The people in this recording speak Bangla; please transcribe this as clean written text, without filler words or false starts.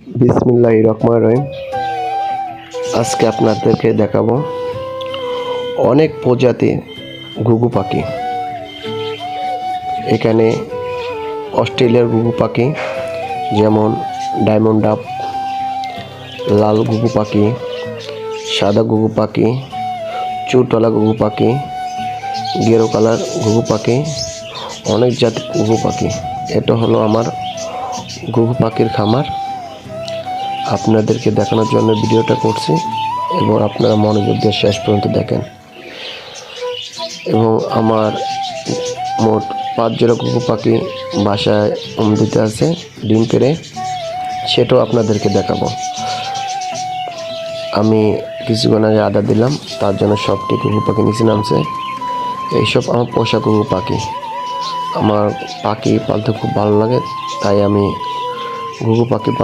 বিসমিল্লাহির রহমানির রহিম। আজকে আপনাদেরকে দেখাবো অনেক প্রজাতির ঘুঘু পাখি। এখানে অস্ট্রেলিয়ার ঘুঘু পাখি যেমন ডায়মন্ড ডাব, লাল ঘুঘু পাখি, সাদা ঘুঘু পাখি, চুটওয়ালা ঘুঘু পাখি, গেরো কালার ঘুঘু পাখি, অনেক জাতের ঘুঘু পাখি। এটা হলো আমার ঘুঘু পাখির খামার। আপনাদেরকে দেখানোর জন্য ভিডিওটা করছি এবং আপনারা মনোযোগ দিয়ে শেষ পর্যন্ত দেখেন। এবং আমার মোট 5 জোড়া ঘুঘু পাখি বাসায় দিতে আছে ডিম পেড়ে, সেটাও আপনাদেরকে দেখাবো। আমি কিছুক্ষণ আগে আদা দিলাম, তার জন্য সবটি ঘুঘু পাখি নিচে নামছে। এইসব আমার পোষা ঘুঘু পাখি। আমার পাখি পালতে খুব ভালো লাগে, তাই আমি ঘুঘু পাখি